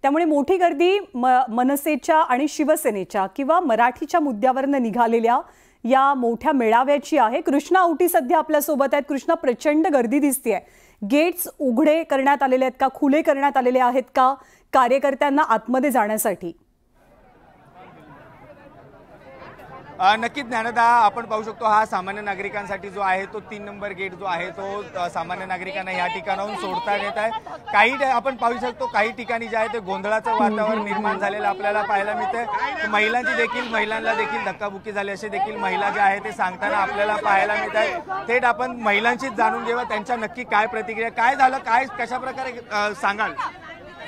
त्यामुळे मोठी गर्दी मनसेच्या आणि शिवसेनेच्या किंवा मराठीच्या मुद्द्यावरनं निघालेल्या या मोठ्या मेळाव्याची आहे। कृष्णा औटी सध्या आपल्या सोबत आहेत। कृष्णा, प्रचंड गर्दी दिसतेय। गेट्स उघडे करण्यात आलेले आहेत का, खुले करण्यात आलेले आहेत का कार्यकर्त्यांना आतमध्ये जाण्यासाठी? नक्कीच ज्ञानदा, आपण पाहू शकतो हा सामान्य नागरिकांसाठी जो आहे तो 3 नंबर गेट जो आहे तो सामान्य नागरिकांना या ठिकाणाहून सोडता येत आहे। काही आपण पाहू शकतो काही ठिकाणी जे आहे ते गोंधळाचं वातावरण निर्माण झालेलं आपल्याला पाहायला मिळतंय। महिलांना देखील धक्काबुक्की झाली असे देखील महिला जे आहे ते सांगताना आपल्याला पाहायला मिळत आहे। थेट आपण महिलांशीच जाणून घेऊया त्यांच्या नक्की काय प्रतिक्रिया, काय झालं, काय कशा प्रकारे सांगाल?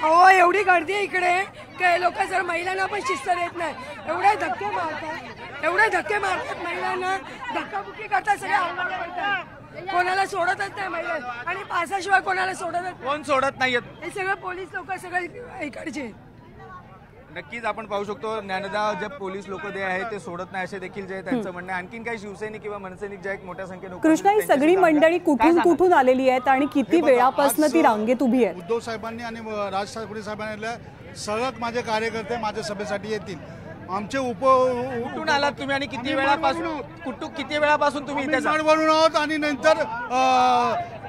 हो, एवढी गर्दी आहे इकडे की लोक जर महिलांना पण शिस्त देत नाही, एवढे धक्के मारतात महिलांना, धक्काबुक्की करतात, सगळे अंगावर पडतात, कोणाला सोडतच नाही महिला आणि पासाशिवाय कोणाला सोडतच कोण सोडत नाहीयेत, हे सगळे पोलीस लोक सगळे इकडचे। नक्कीच आपण पाहू शकतो ज्ञानदा, जे पोलीस लोक जे आहे ते सोडत नाही असे देखील जे त्यांचं म्हणणं। आणखीन काही शिवसैनिक किंवा मनसैनिक जे एक मोठ्या संख्येने कृष्णा, ही सगळी मंडळी कुठून आलेली आहेत आणि किती वेळापासून ती रांगेत उभी आहे? उद्धव साहेबांनी आणि राज ठाकरे साहेबांनी सगळं माझे कार्यकर्ते माझ्या सभेसाठी येतील। आमचे कुठून आलात तुम्ही आणि किती वेळापासून तुम्ही इथे बनून आहोत आणि नंतर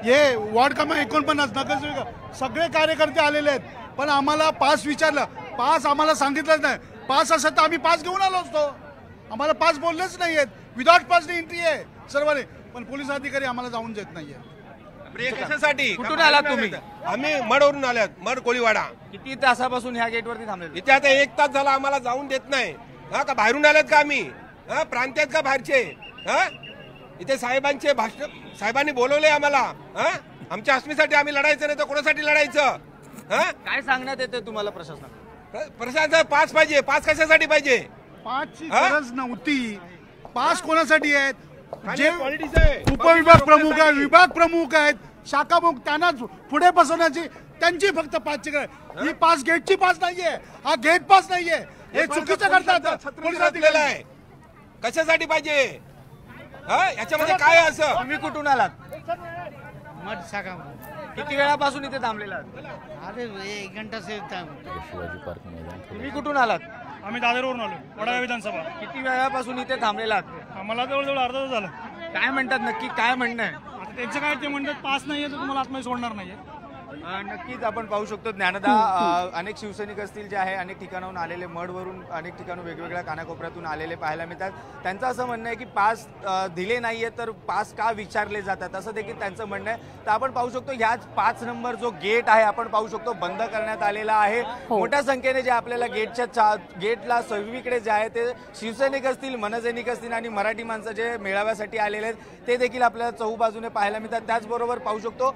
हे वॉर्ड क्रमांक 49 नगरसेवक सगळे कार्यकर्ते आलेले आहेत, पण आम्हाला पास विचारलं, पास आम्हाला सांगितलंच नाही। पास असं तर आम्ही पास घेऊन आलो असतो, आम्हाला पास बोललेच नाहीयेत, विदाउट पास एंट्री आहे सर्वांनी, पण पोलीस अधिकारी आम्हाला जाऊन देत नाहीये। कशासाठी कुठून आलात तुम्ही? आम्ही मडवरून आल्यात, मड कोळीवाडा। किती तासापासून ह्या गेटवरती थांबले? इथे आता 1 तास झाला, आम्हाला जाऊन देत नाही। का बाहेरून आल्यात का आम्ही? प्रांतात का बाहेरचे? इथे साहेबांचे भाषण, साहेबांनी बोलवले आम्हाला, आमच्या अस्मितेसाठी आम्ही लढायचं, नाही तर कोणासाठी लढायचं? काय सांगण्यात येते तुम्हाला प्रशासन? पास पाहिजे। पास कशासाठी पाहिजे? पासची गरज नव्हती। पास कोणासाठी आहेत? जे पॉलिटिक्स आहे, उपविभाग प्रमुख आहेत, विभाग प्रमुख आहेत, शाखा प्रमुख, त्यांना पुढे बसवण्याची त्यांची फक्त पासची गरज। ही पास गेटची पास नाहीये, हा गेट पास नाहीये, हे चुकीचं करतात पोलीस अधिकारी आहे। कशासाठी पाहिजे? याच्यामध्ये काय आहे असं? तुम्ही कुठून आलात? मड शाखा। किती वेळापासून इथे थांबलेला? अरे 1 घंटा से शिवाजी पार्क मैदान। तुम्ही कुठून आलात? आम्ही दादरवरून आलो, वडाळा विधानसभा। किती वेळापासून इथे थांबलेला? आम्हाला जवळजवळ अर्धा तास झाला। काय म्हणतात नक्की, काय म्हणणं आहे? आता त्यांचं काय, ते म्हणतात पास नाहीये तर तुम्हाला आतमध्ये सोडणार नाहीये। नक्कीच आपण पाहू शकतो ज्ञानदा, अनेक शिवसैनिक असतील जे आहे अनेक ठिकाणाहून आलेले, मडवरून अनेक ठिकाणून वेगवेगळ्या कानाकोपऱ्यातून आलेले पाहायला मिळतात। त्यांचं असं म्हणणं आहे की पास दिले नाहीये तर पास का विचारले जातात, असं देखील त्यांचं म्हणणं आहे। तर आपण पाहू शकतो ह्याच 5 नंबर जो गेट आहे आपण पाहू शकतो बंद करण्यात आलेला आहे। मोठ्या संख्येने जे आपल्याला गेटला सर्वीकडे जे आहे ते शिवसैनिक असतील, मनसैनिक असतील आणि मराठी माणसं जे मेळाव्यासाठी आलेले आहेत ते देखील आपल्याला चहूबाजूने पाहायला मिळतात। त्याचबरोबर पाहू शकतो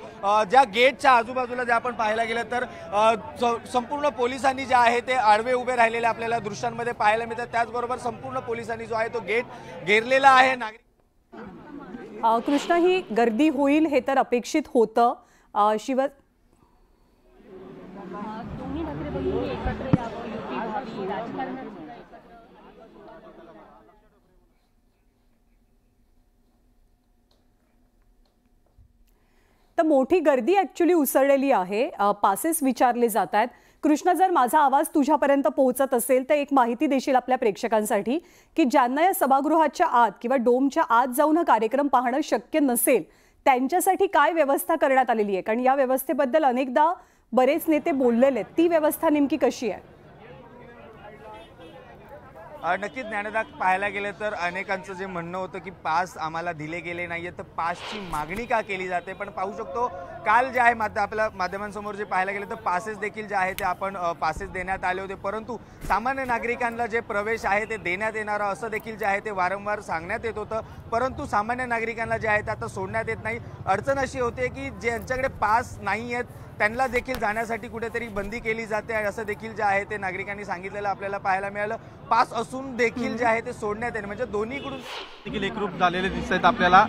ज्या गेटच्या आजूबाजूला जे आपण पाहायला गेलं तर संपूर्ण पोलिसांनी जे आहे ते आडवे उभे राहिलेले आपल्याला दृश्यांमध्ये पाहायला मिळतात। त्याचबरोबर संपूर्ण पोलिसांनी जो आहे तो गेट घेरलेला आहे। कृष्णा, ही गर्दी होईल हे तर अपेक्षित होतं। तर मोठी गर्दी ऍक्च्युली उसळलेली आहे, पासेस विचारले जात आहेत। कृष्णा, जर माझा आवाज तुझ्यापर्यंत पोहोचत असेल तर एक माहिती देशील आपल्या प्रेक्षकांसाठी की ज्यांना या सभागृहाच्या आत किंवा डोमच्या आत जाऊन हा कार्यक्रम पाहणं शक्य नसेल त्यांच्यासाठी काय व्यवस्था करण्यात आलेली आहे? कारण या व्यवस्थेबद्दल अनेकदा बरेच नेते बोललेले आहेत, ती व्यवस्था नेमकी कशी आहे? नक्कीच ज्ञानदा, पाहायला गेलं तर अनेकांचं जे म्हणणं होतं की पास आम्हाला दिले गेले नाहीये, तर पासची मागणी का केली जाते? पण पाहू शकतो काल जे आहे आपल्या माध्यमांसमोर जे पाहायला गेलं तर पासेस देखील जे आहे ते आपण पासेस देण्यात आले होते, परंतु सामान्य नागरिकांना जे प्रवेश आहे ते देण्यात येणार असं देखील जे आहे ते वारंवार सांगण्यात येत होतं, परंतु सामान्य नागरिकांना जे आहे ते आता सोडण्यात येत नाही। अडचण अशी होते की ज्यांच्याकडे पास नाही आहेत त्यांना देखील जाण्यासाठी कुठेतरी बंदी केली जाते असं देखील जे आहे ते नागरिकांनी सांगितलेलं आपल्याला पाहायला मिळालं। पास असून देखील जे आहे ते सोडण्यात येणे म्हणजे दोन्हीकडून देखील एकरूप झालेले दिसत आहेत आपल्याला।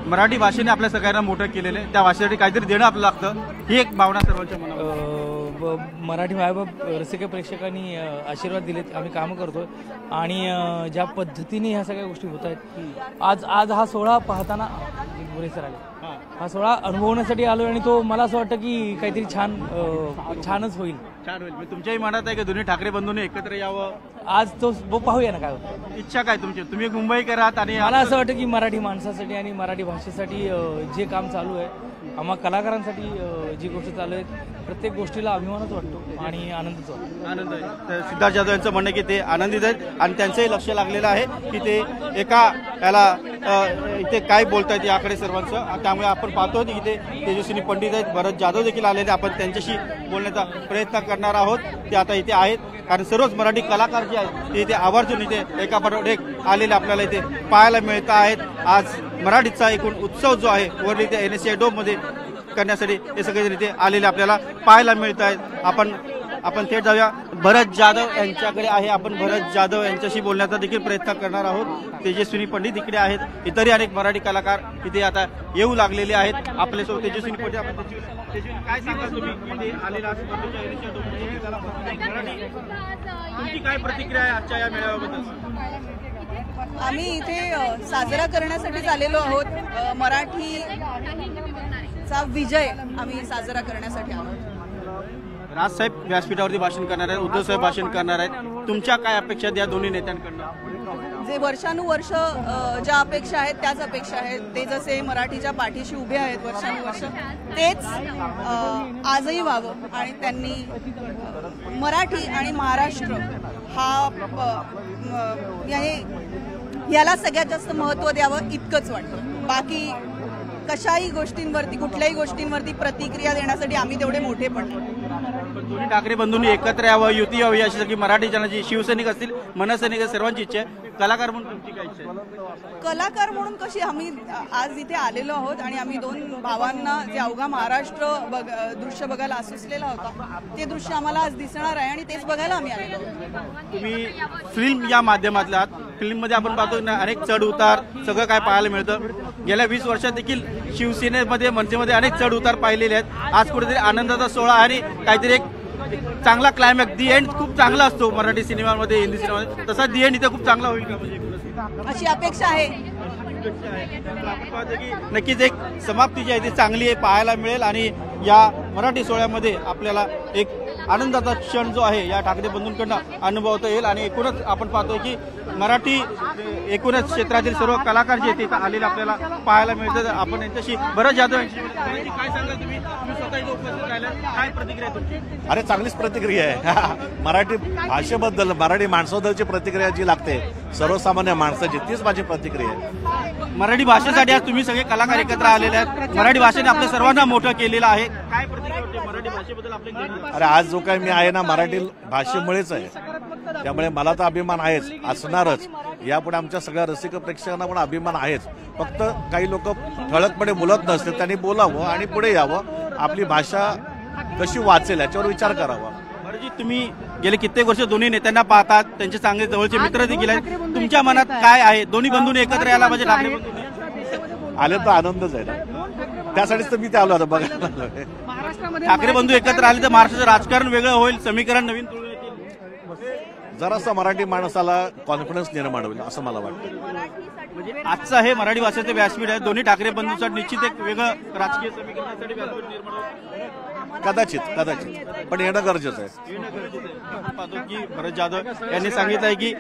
मराठी भाषेने आपल्या सगळ्यांना मोठं केलेलं आहे, त्या भाषेसाठी काहीतरी देणं आपलं लागतं, ही एक भावना सर्वांच्या मनात। मराठी मायबाप रसिक प्रेक्षकांनी आशीर्वाद दिलेत, आम्ही कामं करतोय आणि ज्या पद्धतीने ह्या सगळ्या गोष्टी होत आहेत, आज हा सोहळा पाहताना बुरे सर आले। हा सोहळा अनुभवण्यासाठी आलो आणि तो मला असं वाटतं की काहीतरी छानच होईल. छान होईल. तुमच्याही मनात आहे की दोन्ही ठाकरे बंधूंनी एकत्र यावं? आज तो पाहूया ना काय होतं. इच्छा काय तुमची? तुम्ही एक मुंबईकर आहात आणि मला असं वाटतं की मराठी माणसासाठी आणि मराठी भाषेसाठी जे काम चालू आहे, आम्हा कलाकारांसाठी जी गोष्ट चालू आहे, प्रत्येक गोष्टीला अभिमानच वाटतो आणि आनंदच वाटतो. आनंद आहे. तर सिद्धार्थ जाधव यांचं म्हणणं की ते आनंदित आहेत आणि त्यांचंही लक्ष लागलेलं आहे की ते एका याला इथे काय बोलतायत याकडे सर्वांचं. त्यामुळे आपण पाहतो की इथे तेजस्विनी पंडित आहेत, भरत जाधव देखील आलेले. आपण त्यांच्याशी बोलण्याचा प्रयत्न करणार आहोत. ते आता इथे आहेत कारण सर्वच मराठी कलाकार जे आहेत ते इथे आवर्जून इथे एकापाठोपाठ एक आलेले आपल्याला इथे पाहायला मिळत आहेत. आज मराठीचा एकूण उत्सव जो आहे वरली इथे NSCI डोममध्ये करण्यासाठी हे सगळेजण इथे आलेले आपल्याला पाहायला मिळत आहेत. आपण थेट जाऊया. भरत जाधव यांच्याकडे आहे. आपण भरत जाधव यांच्याशी बोलण्याचा देखील प्रयत्न करणार आहोत. तेजस्विनी पंडित इकडे आहेत. इतरही अनेक मराठी कलाकार इथे आता येऊ लागलेले आहेत आपल्यासोबत. तेजस्विनी पंडित, आपण तेजस्विनी काय सांगाल तुम्ही इथे आलेला तुमची काय प्रतिक्रिया आहे आजच्या या मेळाव्याबद्दल? आम्ही इथे साजरा करण्यासाठी आलेलो आहोत. मराठीचा विजय आम्ही साजरा करण्यासाठी आहोत. राजसाहेब व्यासपीठावरती भाषण करणार आहेत, उद्धव साहेब भाषण करणार आहेत. तुमच्या काय अपेक्षा आहेत या दोन्ही नेत्यांकडनं? जे वर्षानुवर्ष ज्या अपेक्षा आहेत त्याच अपेक्षा आहेत. ते जसे मराठीच्या पाठीशी उभे आहेत वर्षानुवर्ष, तेच आजही व्हावं आणि त्यांनी मराठी आणि महाराष्ट्र याला सगळ्यात जास्त महत्त्व द्यावं इतकंच वाटतं. बाकी कशाही गोष्टींवरती, कुठल्याही गोष्टींवरती प्रतिक्रिया देण्यासाठी आम्ही तेवढे मोठे पण नाही. दोन्ही ठाकरे बंधूंनी एकत्र यावं, युती यावी अशी सगळी मराठी जनाची, शिवसैनिक असतील, मनसैनिक, सर्वांची इच्छा आहे. कलाकार म्हणून तुमची काय इच्छा आहे? कलाकार म्हणून कशी आम्ही आज इथे आलेलो आहोत आणि आम्ही दोन भावांना जे अवघा महाराष्ट्र दृश्य बघायला असुसलेला होता ते दृश्य आम्हाला आज दिसणार आहे आणि तेच बघायला आम्ही आलेलो आहोत. तुम्ही फिल्म या माध्यमातला आहात. फिल्ममध्ये आपण पाहतो अनेक चढ उतार सगळं काय पाहायला मिळतं. गेल्या 20 वर्षात देखील शिवसेनेमध्ये, मनसेमध्ये अनेक चढ उतार पाहिलेले आहेत. आज कुठेतरी आनंदाचा सोहळा आणि काहीतरी एक चांगला क्लायमॅक्स, दी एंड खूप चांगला असतो मराठी सिनेमामध्ये, हिंदी सिनेमामध्ये. तसा दी एंड इथे खूप चांगला होईल का? म्हणजे अशी अपेक्षा आहे. नक्कीच एक समाप्ती जी आहे ती चांगली आहे, पाहायला मिळेल आणि या मराठी सोहळ्यामध्ये आपल्याला एक आनंदाचा क्षण जो आहे या ठाकरे बंधूंकडनं अनुभवता येईल. आणि एकूणच आपण पाहतोय की मराठी एकूणच क्षेत्रातील सर्व कलाकार जे तिथे आलेले आपल्याला पाहायला मिळतात. आपण यांच्याशी भरत जाधव यांची काय सांगाल तुम्ही स्वतः इथे उपस्थित राहिला, काय प्रतिक्रिया तुमची? अरे चांगलीच प्रतिक्रिया आहे. मराठी भाषेबद्दल, मराठी माणसाबद्दलची प्रतिक्रिया जी लागते सर्वसामान्य माणसाची, तीच माझी प्रतिक्रिया आहे. मराठी भाषेसाठी आज तुम्ही सगळे कलाकार एकत्र आलेले आहेत. मराठी भाषेने आपल्या सर्वांना मोठं केलेलं आहे. काय प्रतिक्रिया होती मराठी भाषेबद्दल आपली? अरे आज जो काही मी आहे ना मराठी भाषेमुळेच आहे, त्यामुळे मला तर अभिमान आहेच, असणारच. यापुढे आमच्या सगळ्या रसिक प्रेक्षकांना पण अभिमान आहेच. फक्त काही लोक ठळकपणे बोलत नसते, त्यांनी बोलावं आणि पुढे यावं. आपली भाषा कशी वाचेल याच्यावर विचार करावा. जी तुम्ही गेले कित्येक वर्ष दोन्ही नेत्यांना पाहतात, त्यांचे चांगले जवळचे मित्र देखील आहेत. तुमच्या मनात काय आहे? दोन्ही बंधूंनी एकत्र यायला म्हणजे ठाकरे बंधूंनी आले तर आनंदच आहे ना, त्यासाठीच तर मी ते आलो आता बघायला. ठाकरे बंधू एकत्र आले तर महाराष्ट्राचं राजकारण वेगळं होईल, समीकरण नवीन तुळून येतील. जरासा मराठी माणसाला कॉन्फिडन्स निर्माण होईल असं मला वाटतं. म्हणजे आजचं हे मराठी भाषेचं व्यासपीठ आहे. दोन्ही ठाकरे बंधूंसाठी निश्चित एक वेगळं राजकीय समीकरणासाठी व्यासपीठ निर्माण होईल. कदाचित पण येणं गरजेचं आहे. पाहतो की भरत जाधव यांनी सांगितलं आहे की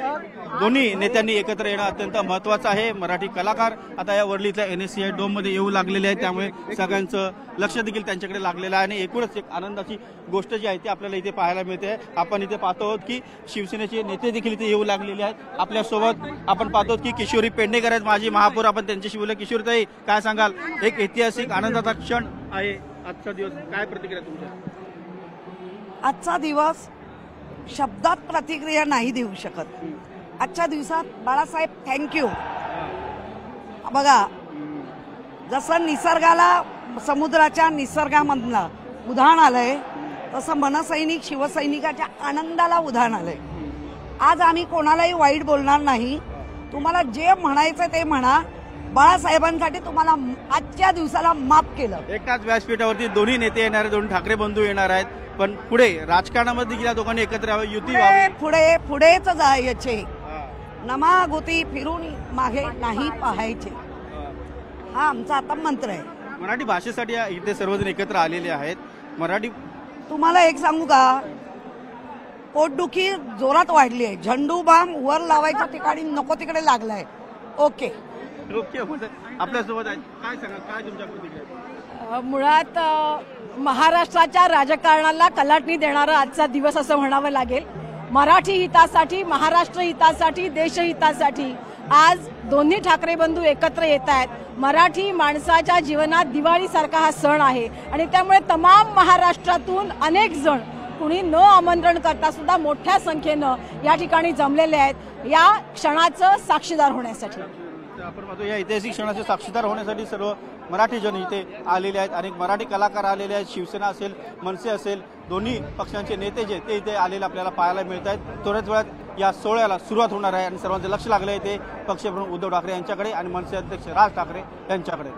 दोन्ही नेत्यांनी एकत्र येणं अत्यंत महत्त्वाचं आहे. मराठी कलाकार आता या वरलीतल्या NSCI डोममध्ये येऊ लागलेले आहेत, त्यामुळे सगळ्यांचं लक्ष देखील त्यांच्याकडे लागलेलं आहे. आणि एकूणच एक आनंदाची गोष्ट जी आहे ती आपल्याला इथे पाहायला मिळते. आपण इथे पाहतो आहोत की शिवसेनेचे नेते देखील इथे येऊ लागलेले आहेत. आपल्यासोबत आपण पाहतो की किशोरी पेडणेकर आहेत, माजी महापौर. आपण त्यांच्याशी बोलूया. किशोरीताई, काय सांगाल? एक ऐतिहासिक आनंदाचा क्षण आहे आजचा दिवस, काय प्रतिक्रिया तुमच्या? आजचा दिवस शब्दात प्रतिक्रिया नाही देऊ शकत. आजच्या दिवसात बाळासाहेब थँक्यू. बघा, जसं निसर्गाला, समुद्राच्या निसर्गामधलं उधाण आलंय, तसं मनसैनिक शिवसैनिकाच्या आनंदाला उधाण आलंय. आज आम्ही कोणालाही वाईट बोलणार नाही. तुम्हाला जे म्हणायचं ते म्हणा. बाळासाहेबांसाठी तुम्हाला आजच्या दिवसाला माफ केलं. एकाच व्यासपीठावरती दोन्ही नेते येणार आहेत, दोन ठाकरे बंधू येणार आहेत. पण पुढे राजकारणामध्ये देखील दोघांनी एकत्र यावं, युती व्हावी. पुढेच जायचे. नमागुती फिरून मागे नाही पाहायचे. हा आमचा आता मंत्र आहे. मराठी भाषेसाठी इथे सर्वजण एकत्र आलेले आहेत. मराठी तुम्हाला एक सांगू का, पोटदुखी जोरात वाढली आहे. झेंडू बाम वर लावायच्या ठिकाणी नको तिकडे लागलाय. ओके ओके आपल्यासोबत आहेत. काय सांगा, काय तुमच्या प्रतिक्रिया? मुळात महाराष्ट्राच्या राजकारणाला कलाटणी देणारा आजचा दिवस असं म्हणावं लागेल. मराठी हितासाठी, महाराष्ट्र हितासाठी, देशहितासाठी आज दोन्ही ठाकरे बंधू एकत्र येत आहेत. मराठी माणसाच्या जीवनात दिवाळीसारखा हा सण आहे आणि त्यामुळे तमाम महाराष्ट्रातून अनेक जण कुणी न आमंत्रण करता सुद्धा मोठ्या संख्येनं या ठिकाणी जमलेले आहेत या क्षणाचं साक्षीदार होण्यासाठी. आपण पाहतो या ऐतिहासिक क्षणाचे साक्षीदार होण्यासाठी सर्व मराठी जन इथे आलेले आहेत. अनेक मराठी कलाकार आलेले आहेत. शिवसेना असेल, मनसे असेल, दोन्ही पक्षांचे नेते जे ते इथे आलेले आपल्याला पाहायला मिळत आहेत. थोड्याच वेळात या सोहळ्याला सुरुवात होणार आहे आणि सर्वांचं लक्ष लागलं आहे ते पक्षप्रमुख उद्धव ठाकरे यांच्याकडे आणि मनसे अध्यक्ष राज ठाकरे यांच्याकडे.